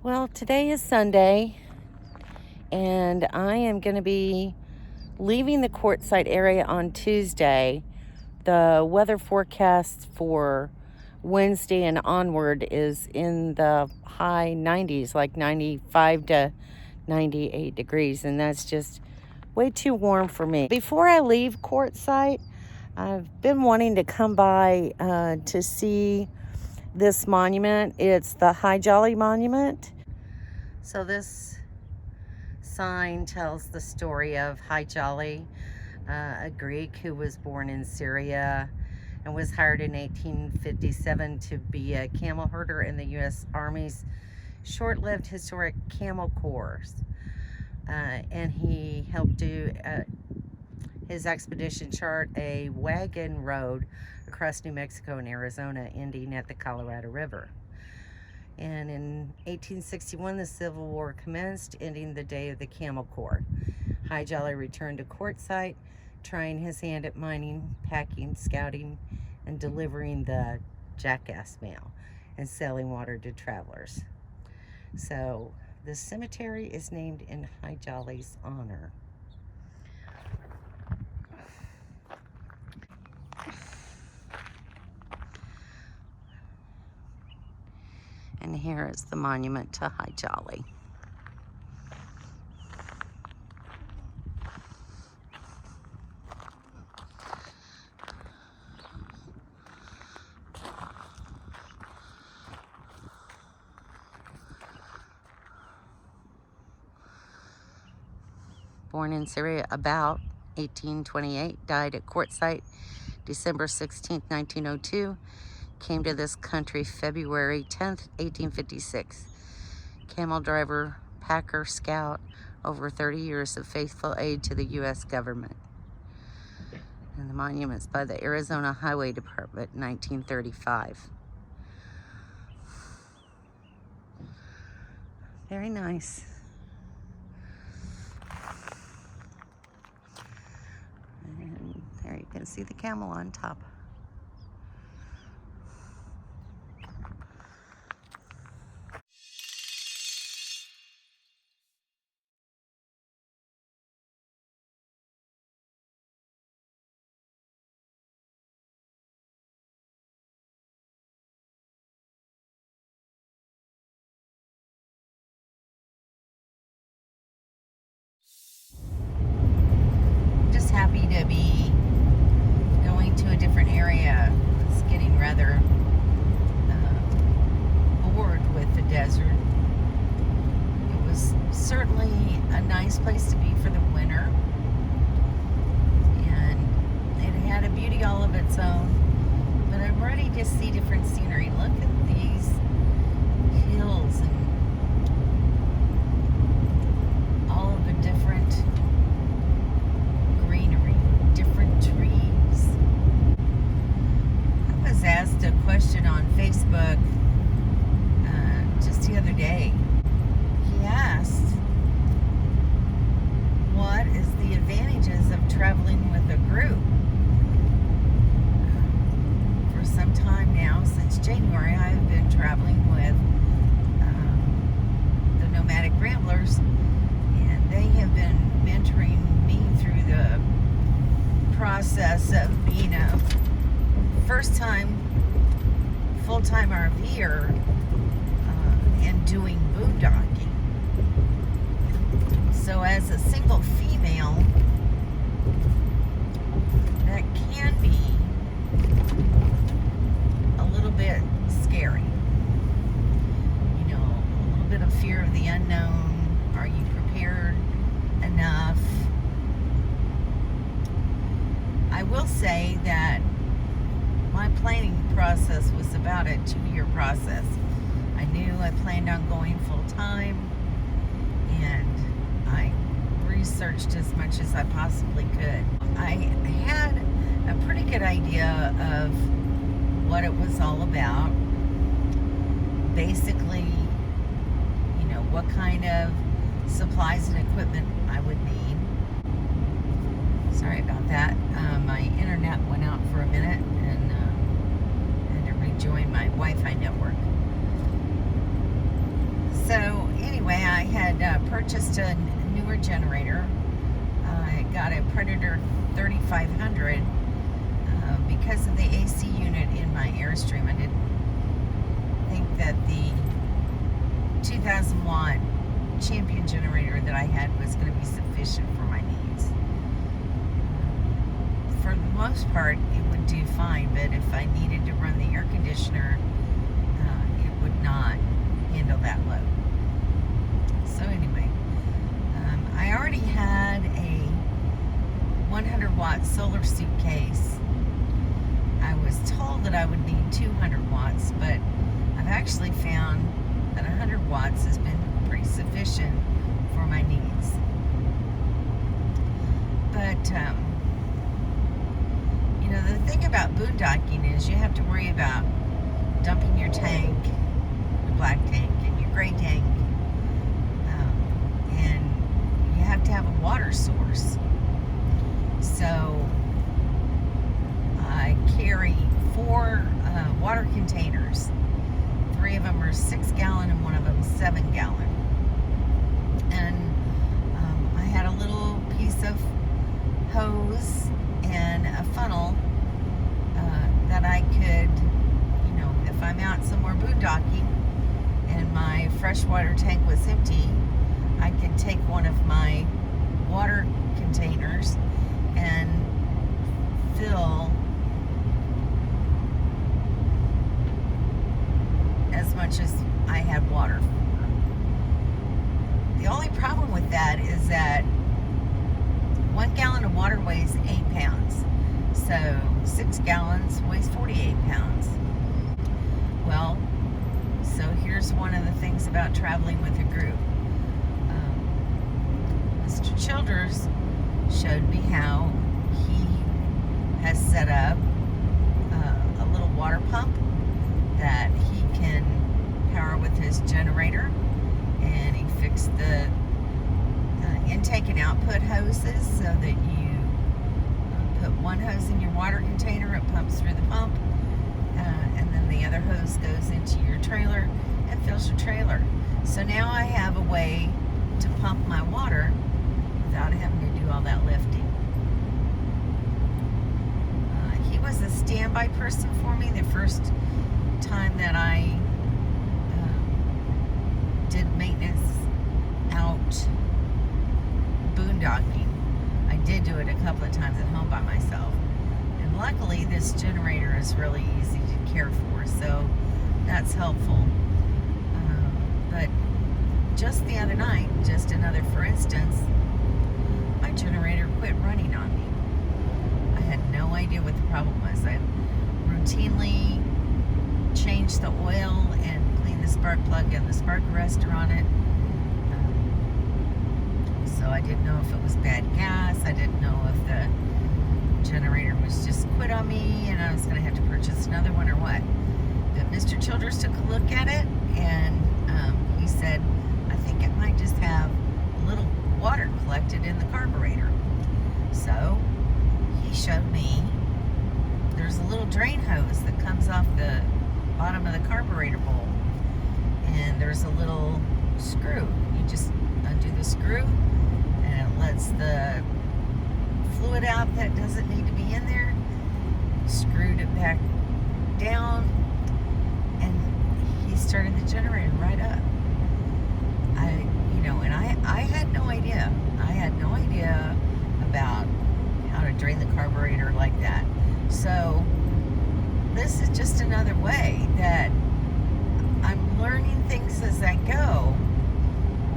Well, today is Sunday, and I am going to be leaving the Quartzsite area on Tuesday. The weather forecast for Wednesday and onward is in the high 90s, like 95 to 98 degrees, and that's just way too warm for me. Before I leave Quartzsite, I've been wanting to come by to see this monument. It's the High Jolly Monument. So this sign tells the story of High Jolly, a Greek who was born in Syria and was hired in 1857 to be a camel herder in the U.S. Army's short-lived historic Camel Corps. And he helped do his expedition chart a wagon road across New Mexico and Arizona, ending at the Colorado River. And in 1861, the Civil War commenced, ending the day of the Camel Corps. High Jolly returned to Quartzsite, trying his hand at mining, packing, scouting, and delivering the jackass mail and selling water to travelers. So the cemetery is named in High Jolly's honor. And here is the monument to High Jolly. Born in Syria about 1828, died at Quartzsite December 16, 1902. Came to this country February 10th, 1856. Camel driver, packer, scout, over 30 years of faithful aid to the U.S. government. And the monument's by the Arizona Highway Department, 1935. Very nice. And there you can see the camel on top. Just happy to be going to a different area. It's getting rather bored with the desert. It was certainly a nice place to be for the winter, and it had a beauty all of its own, but I'm ready to see different scenery. Look at these hills and all of the different greenery, different trees. I was asked a question on Facebook just the other day. He asked, what is the advantages of traveling with a group? For some time now, since January, I have been traveling with the Nomadic Ramblers, and they have been mentoring me through the process of being a first-time full-time RVer and doing boondocking. So as a single female, that can be a little bit scary. You know, a little bit of fear of the unknown. Are you prepared enough? I will say that my planning process was about a 2-year process. I knew I planned on going full time, and I researched as much as I possibly could. I had a pretty good idea of what it was all about. Basically, you know, what kind of supplies and equipment I would need. Sorry about that. My internet went out for a minute, and I had to join my Wi-Fi network. So anyway, I had purchased a newer generator. I got a Predator 3500 because of the AC unit in my Airstream. I didn't think that the 2,000 watt Champion generator that I had was going to be sufficient for my needs. For the most part, it would do fine, but if I needed to run the air conditioner, it would not handle that load. So anyway, I already had a 100 watt solar suitcase. I was told that I would need 200 watts, but I've actually found that 100 watts has been pretty sufficient for my needs. But you know, the thing about boondocking is you have to worry about dumping your tank, your black tank and your gray tank, and you have to have a water source. So I carry 4 water containers. 3 of them are 6 gallon and 1 of them 7 gallon. And I had a little piece of hose and a funnel that I could, you know, if I'm out somewhere boondocking and my freshwater tank was empty, I could take one of my water containers and fill as much as I had water for. The only problem with that is that 1 gallon of water weighs 8 pounds. So 6 gallons weighs 48 pounds. Well, so here's one of the things about traveling with a group. Mr. Childers showed me how he has set up a little water pump that he can power with his generator, and he fixed the intake and output hoses so that you put one hose in your water container, it pumps through the pump, and then the other hose goes into your trailer and fills your trailer. So now I have a way to pump my water without having to do all that lifting. He was a standby person for me the first time that I did maintenance out boondocking. I did do it a couple of times at home by myself, and luckily this generator is really easy to care for, so that's helpful. But just the other night, just another for instance, my generator quit running on me. I had no idea what the problem was. I routinely changed the oil and cleaned the spark plug and the spark arrestor on it. So I didn't know if it was bad gas. I didn't know if the generator was just quit on me and I was going to have to purchase another one or what. But Mr. Childers took a look at it, and he said, I think it might just have a little water collected in the carburetor. So he showed me there's a little drain hose that comes off the bottom of the carburetor bowl, and there's a little screw. You just undo the screw and it lets the fluid out that doesn't need to be in there. Screwed it back down, and he started the generator right up. I had no idea. I had no idea about how to drain the carburetor like that. So this is just another way that I'm learning things as I go,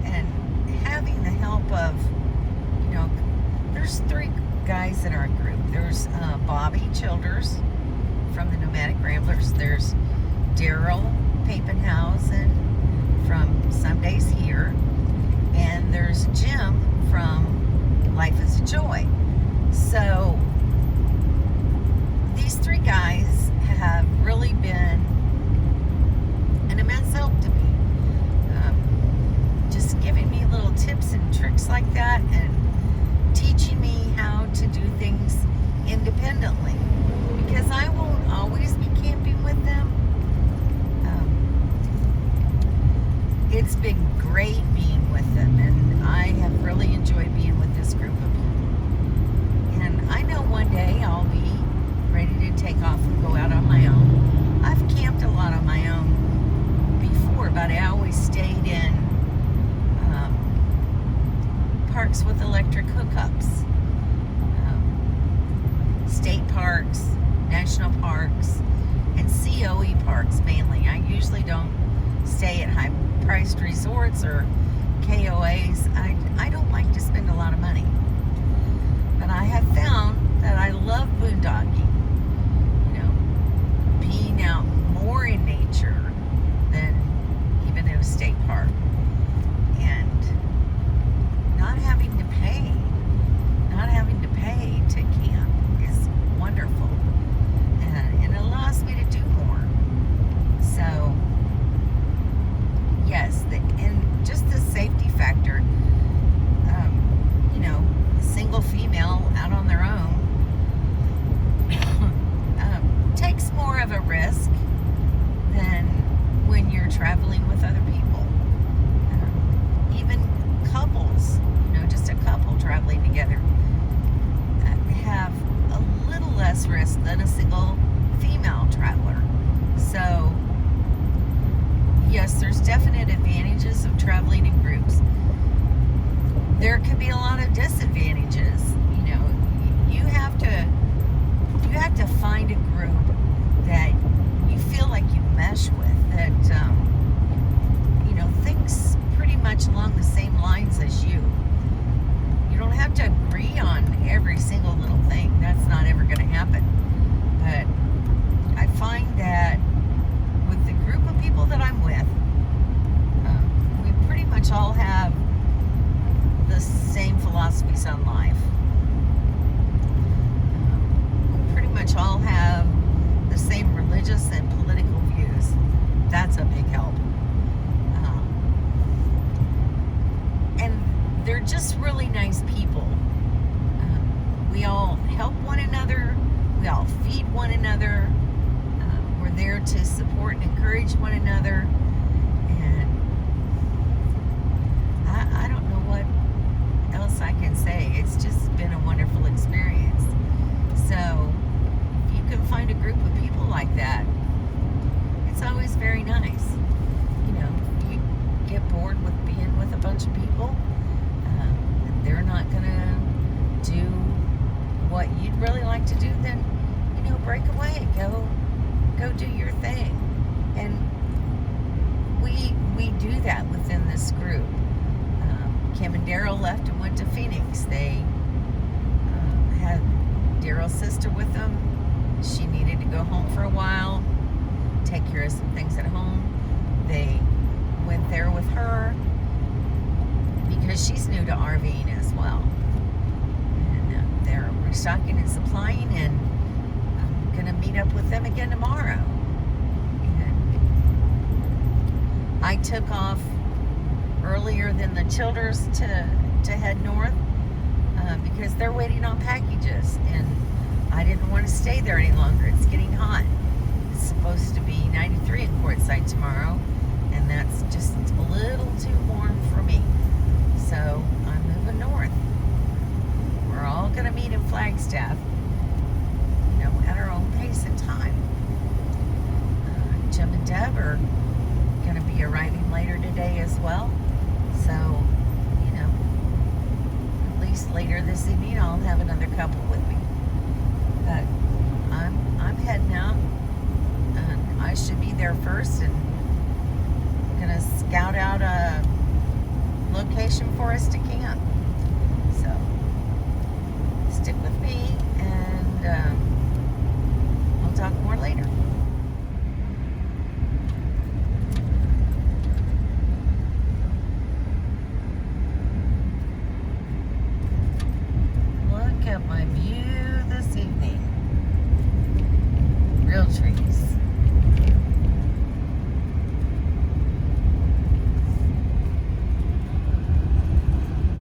and having the help of, there's 3 guys in our group. There's Bobby Childers from the Nomadic Ramblers. There's Daryl Papenhausen from Some Days Here, and there's Jim from Life is a Joy. So these 3 guys have really been an immense help to me, just giving me little tips and tricks like that, and teaching me how to do things independently, because I won't always be camping with them. it's been great being with them, and I have really enjoyed being with this group of people. And I know one day I'll be ready to take off and go out on my own. I've camped a lot on my own before, but I always stayed in parks with electric hookups. State parks, national parks, and COE parks mainly. I usually don't stay at high-priced resorts or KOAs. I don't like to spend a lot of money. But I have found that I love boondocking. You know, being out more in nature than even in a state park. And not having to pay to camp is wonderful. And it allows me to do more. So, yes, and just the safety factor, you know, single female out on their own takes more of a risk than when you're traveling with other people. Even couples, you know, just a couple traveling together have a little less risk than a single female traveler. So, yes, there's definite advantages of traveling in groups. There could be a lot of disadvantages. You know, you have to find a group that you feel like you mesh with, that you know, thinks pretty much along the same lines as you. You don't have to agree on every single little thing. That's not ever going to happen. But I find that with the group of people that I'm with, we pretty much all have the same philosophies on life. We pretty much all have the same religious and political views. That's a big help. And they're just really nice people. We all help one another. We all feed one another. We're there to support and encourage one another. And I don't know what else I can say. It's just been a wonderful experience. So if you can find a group of people like that, it's always very nice. You know, you get bored with being with a bunch of people, they're not gonna do what you'd really like to do, then, you know, break away, go do your thing. And we do that within this group. Kim and Daryl left and went to Phoenix. They had Daryl's sister with them. She needed to go home for a while, take care of some things at home. They went there with her because she's new to RVing as well. And they're restocking and supplying, and I'm going to meet up with them again tomorrow. And I took off earlier than the Childers to head north because they're waiting on packages, and I didn't want to stay there any longer. It's getting hot. It's supposed to be 93 in Quartzsite tomorrow, and that's just a little too warm for me. So I'm moving north. We're all going to meet in Flagstaff, you know, at our own pace and time. Jim and Deb are going to be arriving later today as well. So, you know, at least later this evening I'll have another couple with me. But I'm heading out, and I should be there first, and gonna scout out a location for us to camp. So stick with me, and we'll talk more later. Look at my view this evening. Real trees.